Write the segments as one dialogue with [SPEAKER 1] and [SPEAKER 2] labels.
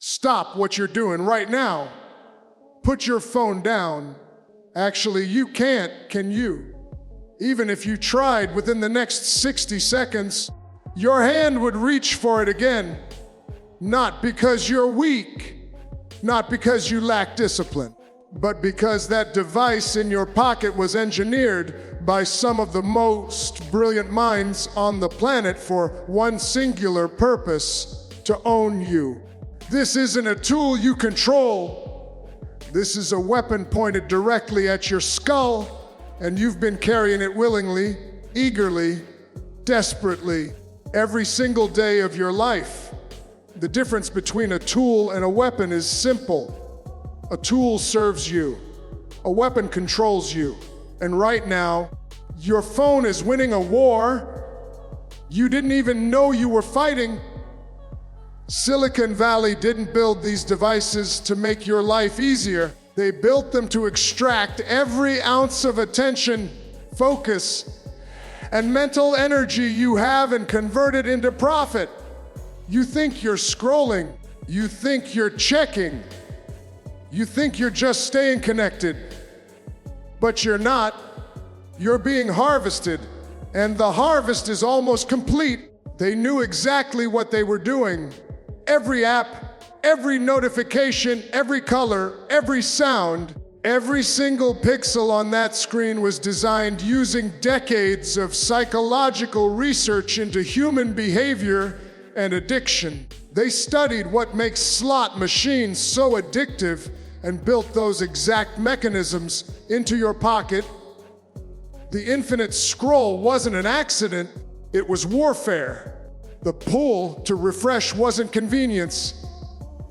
[SPEAKER 1] Stop what you're doing right now. Put your phone down. Actually, you can't, can you? Even if you tried within the next 60 seconds, your hand would reach for it again. Not because you're weak, not because you lack discipline, but because that device in your pocket was engineered by some of the most brilliant minds on the planet for one singular purpose: to own you. This isn't a tool you control. This is a weapon pointed directly at your skull, and you've been carrying it willingly, eagerly, desperately, every single day of your life. The difference between a tool and a weapon is simple. A tool serves you. A weapon controls you. And right now, your phone is winning a war you didn't even know you were fighting. Silicon Valley didn't build these devices to make your life easier. They built them to extract every ounce of attention, focus, and mental energy you have and convert it into profit. You think you're scrolling. You think you're checking. You think you're just staying connected. But you're not. You're being harvested. And the harvest is almost complete. They knew exactly what they were doing. Every app, every notification, every color, every sound, every single pixel on that screen was designed using decades of psychological research into human behavior and addiction. They studied what makes slot machines so addictive and built those exact mechanisms into your pocket. The infinite scroll wasn't an accident, it was warfare. The pull to refresh wasn't convenience,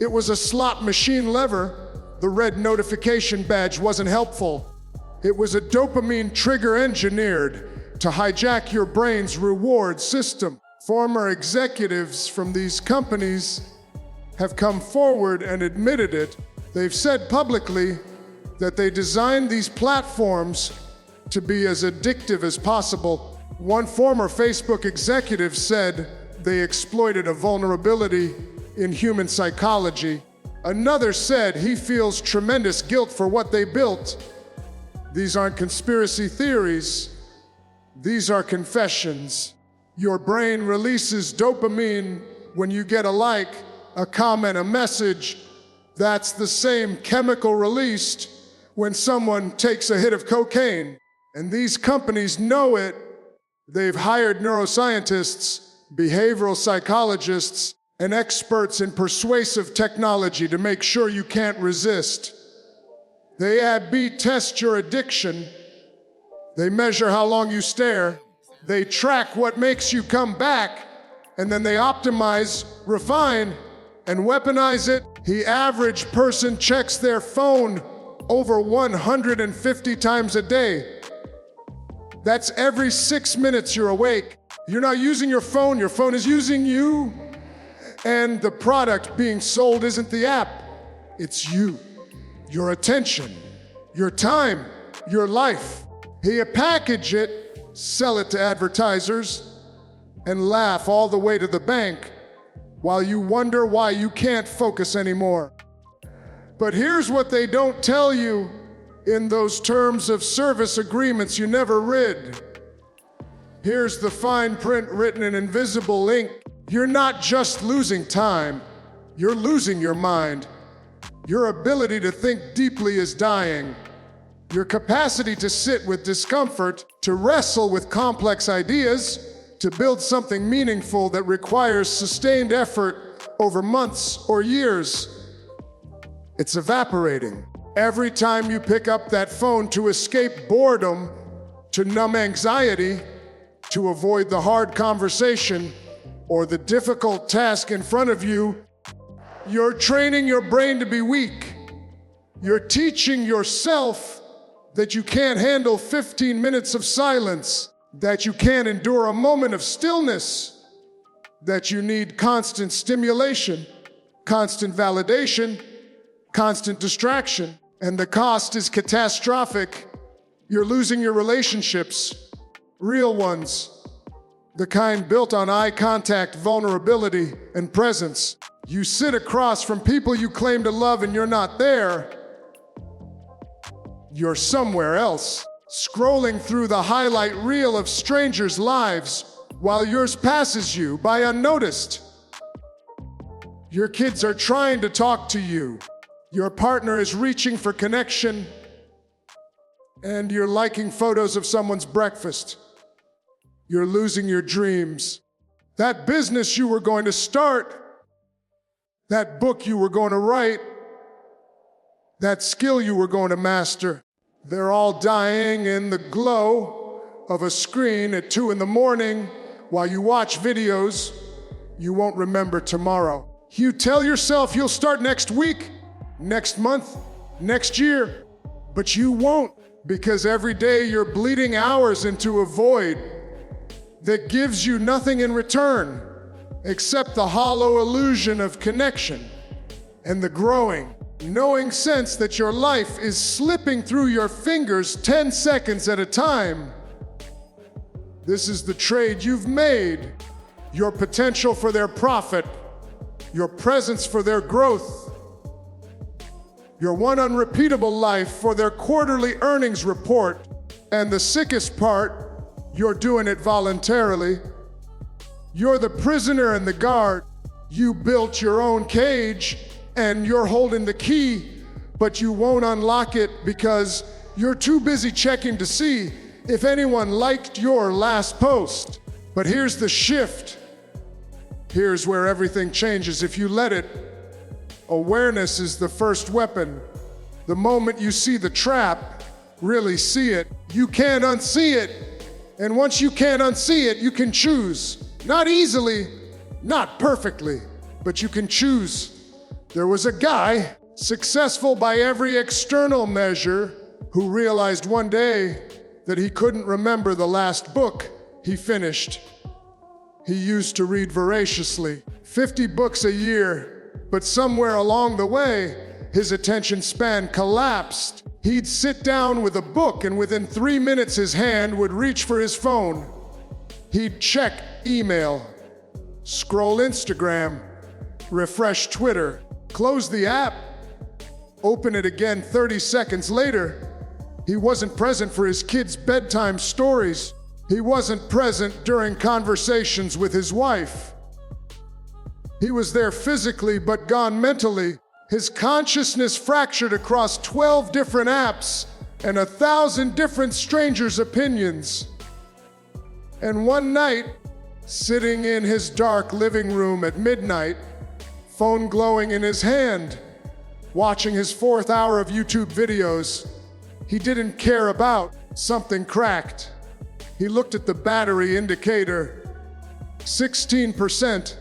[SPEAKER 1] it was a slot machine lever. The red notification badge wasn't helpful. It was a dopamine trigger engineered to hijack your brain's reward system. Former executives from these companies have come forward and admitted it. They've said publicly that they designed these platforms to be as addictive as possible. One former Facebook executive said they exploited a vulnerability in human psychology. Another said he feels tremendous guilt for what they built. These aren't conspiracy theories. These are confessions. Your brain releases dopamine when you get a like, a comment, a message. That's the same chemical released when someone takes a hit of cocaine. And these companies know it. They've hired neuroscientists, behavioral psychologists, and experts in persuasive technology to make sure you can't resist. They A/B test your addiction. They measure how long you stare. They track what makes you come back, and then they optimize, refine, and weaponize it. The average person checks their phone over 150 times a day. That's every 6 minutes you're awake. You're not using your phone is using you. And the product being sold isn't the app, it's you. Your attention, your time, your life. You package it, sell it to advertisers, and laugh all the way to the bank while you wonder why you can't focus anymore. But here's what they don't tell you in those terms of service agreements you never read. Here's the fine print written in invisible ink. You're not just losing time, you're losing your mind. Your ability to think deeply is dying. Your capacity to sit with discomfort, to wrestle with complex ideas, to build something meaningful that requires sustained effort over months or years, it's evaporating. Every time you pick up that phone to escape boredom, to numb anxiety, to avoid the hard conversation or the difficult task in front of you, you're training your brain to be weak. You're teaching yourself that you can't handle 15 minutes of silence, that you can't endure a moment of stillness, that you need constant stimulation, constant validation, constant distraction. And the cost is catastrophic. You're losing your relationships, real ones, the kind built on eye contact, vulnerability, and presence. You sit across from people you claim to love and you're not there. You're somewhere else, scrolling through the highlight reel of strangers' lives while yours passes you by unnoticed. Your kids are trying to talk to you. Your partner is reaching for connection, and you're liking photos of someone's breakfast. You're losing your dreams. That business you were going to start, that book you were going to write, that skill you were going to master, they're all dying in the glow of a screen at 2 in the morning while you watch videos you won't remember tomorrow. You tell yourself you'll start next week, next month, next year, but you won't, because every day you're bleeding hours into a void that gives you nothing in return except the hollow illusion of connection and the growing, knowing sense that your life is slipping through your fingers 10 seconds at a time. This is the trade you've made, your potential for their profit, your presence for their growth, your one unrepeatable life for their quarterly earnings report, and the sickest part, you're doing it voluntarily. You're the prisoner and the guard. You built your own cage, and you're holding the key, but you won't unlock it because you're too busy checking to see if anyone liked your last post. But here's the shift. Here's where everything changes if you let it. Awareness is the first weapon. The moment you see the trap, really see it, you can't unsee it. And once you can't unsee it, you can choose. Not easily, not perfectly, but you can choose. There was a guy, successful by every external measure, who realized one day that he couldn't remember the last book he finished. He used to read voraciously, 50 books a year, but somewhere along the way, his attention span collapsed. He'd sit down with a book, and within 3 minutes his hand would reach for his phone. He'd check email, scroll Instagram, refresh Twitter, close the app, open it again 30 seconds later. He wasn't present for his kids' bedtime stories. He wasn't present during conversations with his wife. He was there physically, but gone mentally. His consciousness fractured across 12 different apps and 1,000 different strangers' opinions. And one night, sitting in his dark living room at midnight, phone glowing in his hand, watching his 4th hour of YouTube videos he didn't care about, something cracked. He looked at the battery indicator, 16%,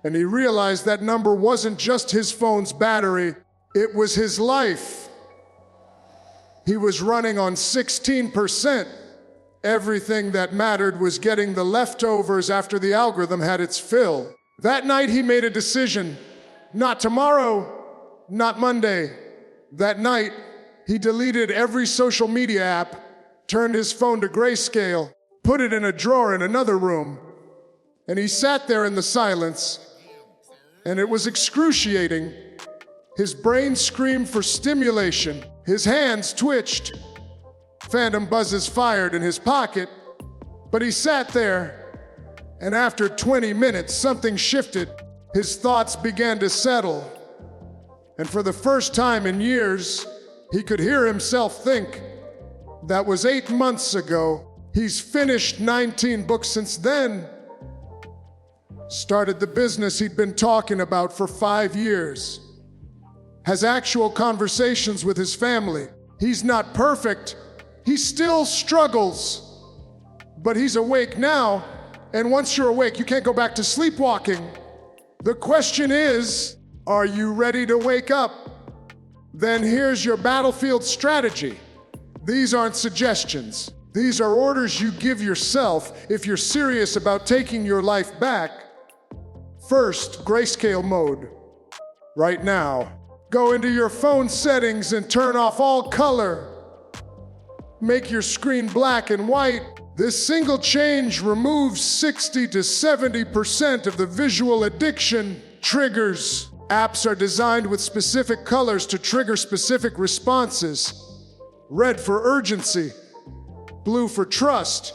[SPEAKER 1] and he realized that number wasn't just his phone's battery, it was his life. He was running on 16%. Everything that mattered was getting the leftovers after the algorithm had its fill. That night he made a decision. Not tomorrow, not Monday. That night, he deleted every social media app, turned his phone to grayscale, put it in a drawer in another room, and he sat there in the silence, and it was excruciating. His brain screamed for stimulation. His hands twitched. Phantom buzzes fired in his pocket, but he sat there, and after 20 minutes, something shifted. His thoughts began to settle, and for the first time in years, he could hear himself think. That was 8 months ago. He's finished 19 books since then. Started the business he'd been talking about for 5 years. Has actual conversations with his family. He's not perfect. He still struggles. But he's awake now, and once you're awake, you can't go back to sleepwalking. The question is, are you ready to wake up? Then here's your battlefield strategy. These aren't suggestions. These are orders you give yourself if you're serious about taking your life back. First, grayscale mode. Right now, go into your phone settings and turn off all color. make your screen black and white. This single change removes 60 to 70% of the visual addiction triggers. Apps are designed with specific colors to trigger specific responses. Red for urgency, blue for trust,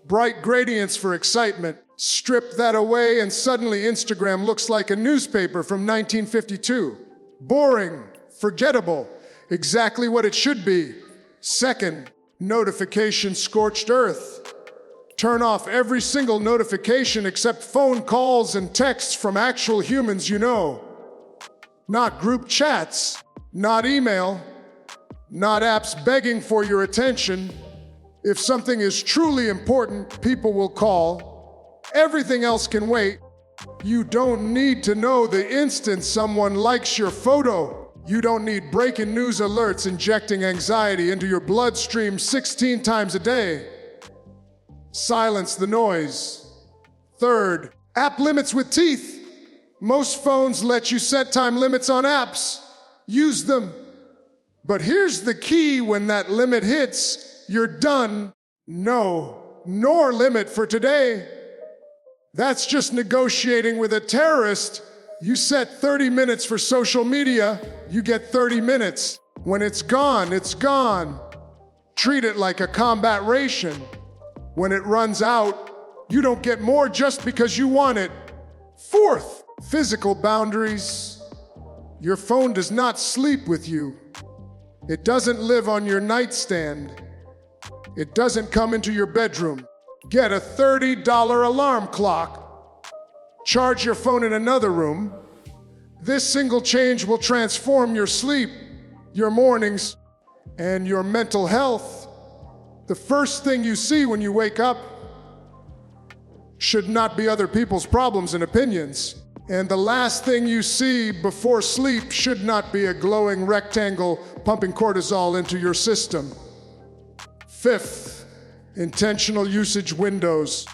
[SPEAKER 1] bright gradients for excitement. Strip that away and suddenly Instagram looks like a newspaper from 1952. Boring, forgettable, exactly what it should be. Second, notification scorched earth. Turn off every single notification except phone calls and texts from actual humans you know. Not group chats, not email, not apps begging for your attention. If something is truly important, people will call. Everything else can wait. You don't need to know the instant someone likes your photo. You don't need breaking news alerts injecting anxiety into your bloodstream 16 times a day. Silence the noise. Third, app limits with teeth. Most phones let you set time limits on apps. Use them. But here's the key: when that limit hits, you're done. No, nor limit for today. That's just negotiating with a terrorist. You set 30 minutes for social media, you get 30 minutes. When it's gone, it's gone. Treat it like a combat ration. When it runs out, you don't get more just because you want it. Fourth, physical boundaries. Your phone does not sleep with you. It doesn't live on your nightstand. It doesn't come into your bedroom. Get a $30 alarm clock. Charge your phone in another room. This single change will transform your sleep, your mornings, and your mental health. The first thing you see when you wake up should not be other people's problems and opinions. And the last thing you see before sleep should not be a glowing rectangle pumping cortisol into your system. Fifth, intentional usage windows.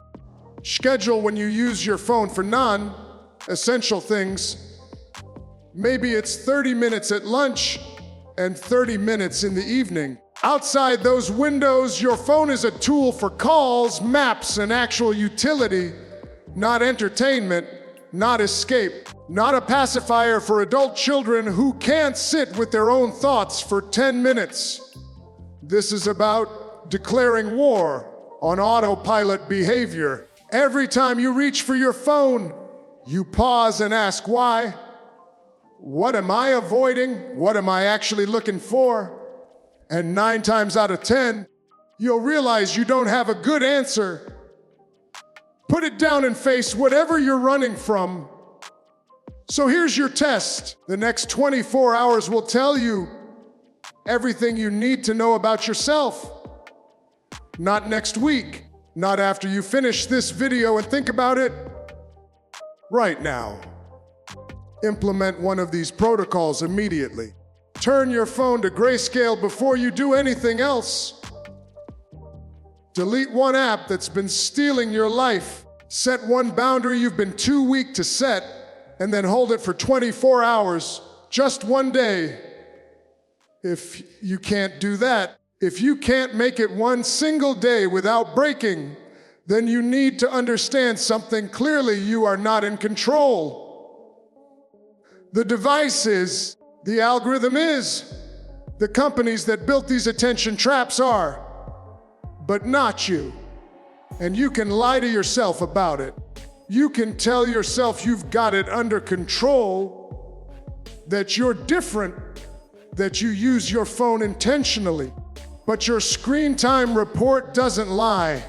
[SPEAKER 1] Schedule when you use your phone for non-essential things. Maybe it's 30 minutes at lunch and 30 minutes in the evening. Outside those windows, your phone is a tool for calls, maps, and actual utility, not entertainment, not escape, not a pacifier for adult children who can't sit with their own thoughts for 10 minutes. This is about declaring war on autopilot behavior. Every time you reach for your phone, you pause and ask why. What am I avoiding? What am I actually looking for? And 9 times out of 10, you'll realize you don't have a good answer. Put it down and face whatever you're running from. So here's your test. The next 24 hours will tell you everything you need to know about yourself. Not next week, not after you finish this video and think about it. Right now. Implement one of these protocols immediately. Turn your phone to grayscale before you do anything else. Delete one app that's been stealing your life. Set one boundary you've been too weak to set, and then hold it for 24 hours, just one day. If you can't do that, if you can't make it one single day without breaking, then you need to understand something clearly: you are not in control. The device is, the algorithm is, the companies that built these attention traps are, but not you. And you can lie to yourself about it. You can tell yourself you've got it under control, that you're different, that you use your phone intentionally. But your screen time report doesn't lie.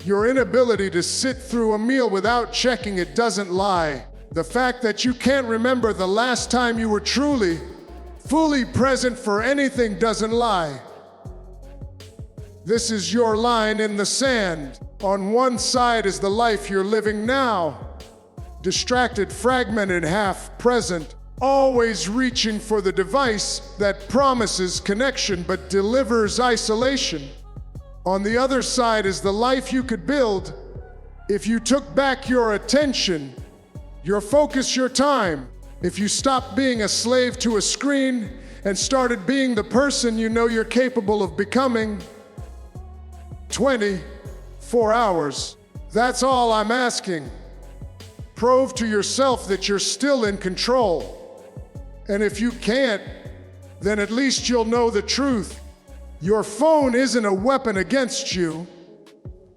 [SPEAKER 1] Your inability to sit through a meal without checking it doesn't lie. The fact that you can't remember the last time you were truly, fully present for anything doesn't lie. This is your line in the sand. On one side is the life you're living now. Distracted, fragmented, half present, always reaching for the device that promises connection but delivers isolation. On the other side is the life you could build if you took back your attention, your focus, your time. If you stopped being a slave to a screen and started being the person you know you're capable of becoming 24 hours. That's all I'm asking. Prove to yourself that you're still in control. And if you can't, then at least you'll know the truth. Your phone isn't a weapon against you.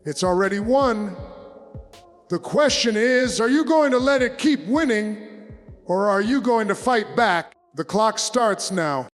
[SPEAKER 1] It's already won. The question is, are you going to let it keep winning, or are you going to fight back? The clock starts now.